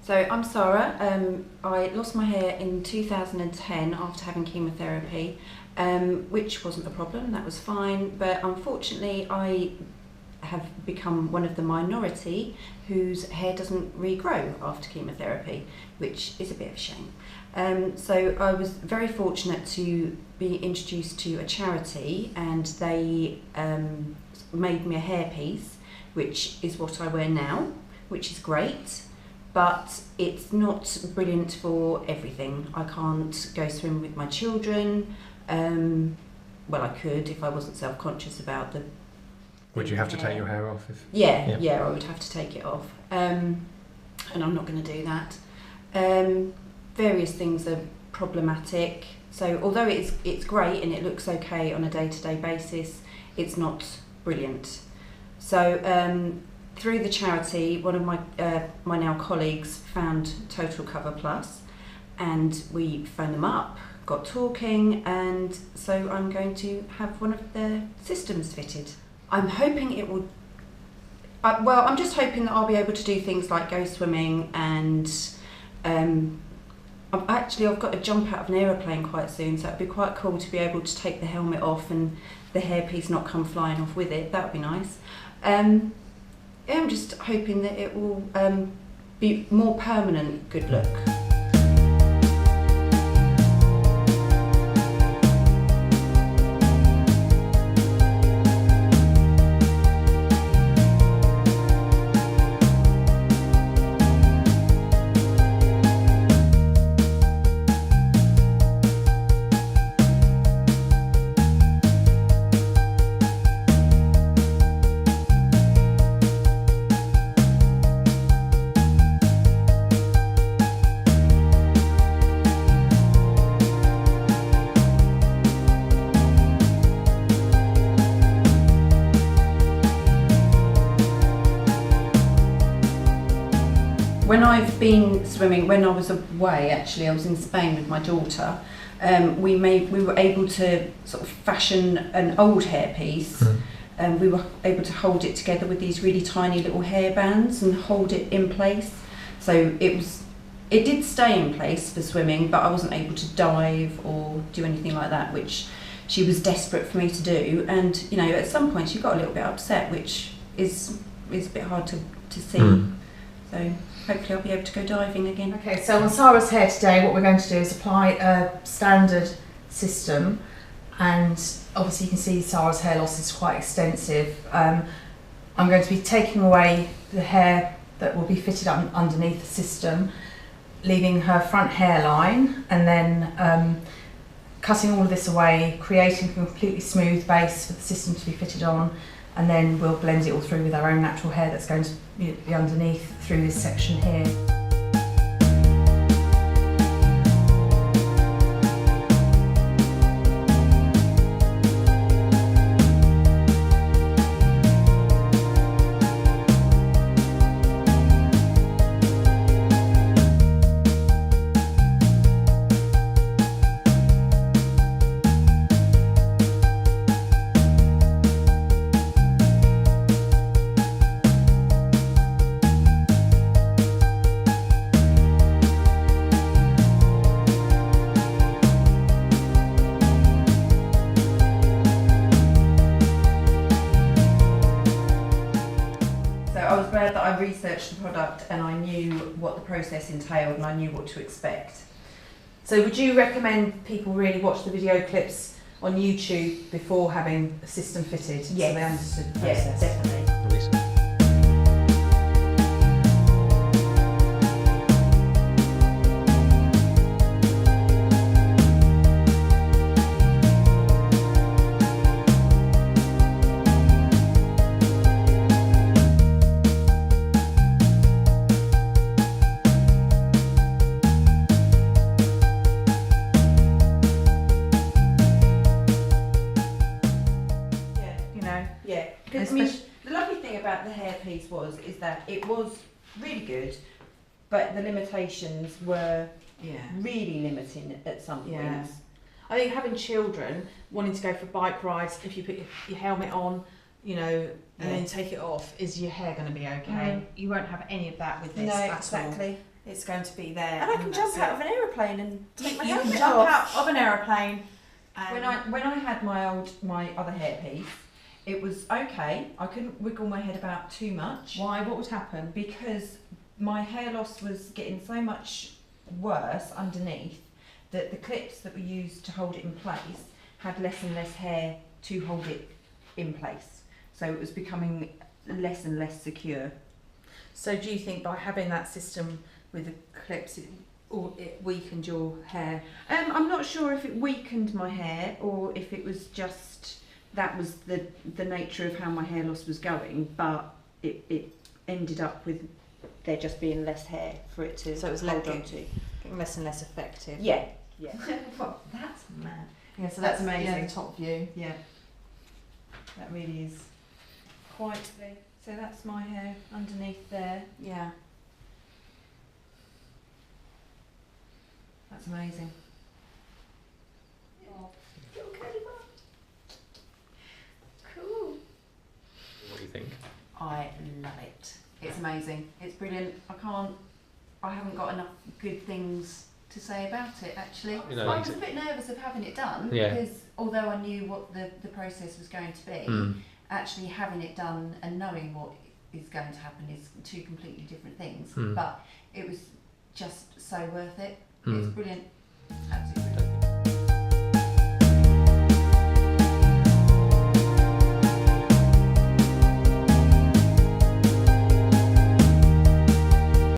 So I'm Sara. I lost my hair in 2010 after having chemotherapy, which wasn't a problem, that was fine, but unfortunately I have become one of the minority whose hair doesn't regrow after chemotherapy, which is a bit of a shame. So I was very fortunate to be introduced to a charity, and they made me a hairpiece, which is what I wear now, which is great. But it's not brilliant for everything. I can't go swim with my children. Well, I could if I wasn't self-conscious about the. Would you have to take your hair off? Yeah, I would have to take it off. And I'm not going to do that. Various things are problematic. So although it's great and it looks okay on a day-to-day basis, it's not brilliant. So. Through the charity, one of my now colleagues found Total Cover Plus, and we phoned them up, got talking, and so I'm going to have one of their systems fitted. I'm hoping it will. I'm just hoping that I'll be able to do things like go swimming, and I've got to jump out of an aeroplane quite soon, so it'd be quite cool to be able to take the helmet off and the hairpiece not come flying off with it. That would be nice. I'm just hoping that it will be more permanent good look. When I've been swimming, when I was away, actually, I was in Spain with my daughter. We were able to sort of fashion an old hairpiece, and we were able to hold it together with these really tiny little hair bands and hold it in place. So it did stay in place for swimming, but I wasn't able to dive or do anything like that, which she was desperate for me to do. And at some point she got a little bit upset, which is a bit hard to see. So hopefully I'll be able to go diving again. Okay, so on Sara's hair today, what we're going to do is apply a standard system, and obviously you can see Sara's hair loss is quite extensive. I'm going to be taking away the hair that will be fitted underneath the system, leaving her front hairline, and then cutting all of this away, creating a completely smooth base for the system to be fitted on, and then we'll blend it all through with our own natural hair that's going to be underneath through this section here. I was glad that I researched the product and I knew what the process entailed and I knew what to expect. So would you recommend people really watch the video clips on YouTube before having a system fitted? Yes. So they understood the process? Yes, definitely. Yeah, because the lovely thing about the hairpiece is that it was really good, but the limitations were really limiting at some points. Yeah. I think having children wanting to go for bike rides, if you put your helmet on, and then take it off, is your hair going to be okay? You won't have any of that with this at all. it's going to be there. And I can jump out of an aeroplane and take You my can helmet jump off. out of an aeroplane. When I had my other hairpiece, it was okay. I couldn't wiggle my head about too much. Why? What would happen? Because my hair loss was getting so much worse underneath that the clips that were used to hold it in place had less and less hair to hold it in place. So it was becoming less and less secure. So do you think by having that system with the clips, it weakened your hair? I'm not sure if it weakened my hair or if it was just that was the nature of how my hair loss was going, but it ended up with there just being less hair for it to So it was hold on to. getting less and less effective. Yeah. Well, that's mad. Yeah, so That's that's amazing. Yeah, the top view. Yeah. That really is quite big. So that's my hair underneath there. Yeah. That's amazing. Little curly one. Cool. What do you think? I love it. It's amazing. It's brilliant. I haven't got enough good things to say about it, actually. You know, I was a bit nervous of having it done Yeah. because although I knew what the process was going to be, actually having it done and knowing what is going to happen is two completely different things. But it was just so worth it. It's brilliant. Absolutely.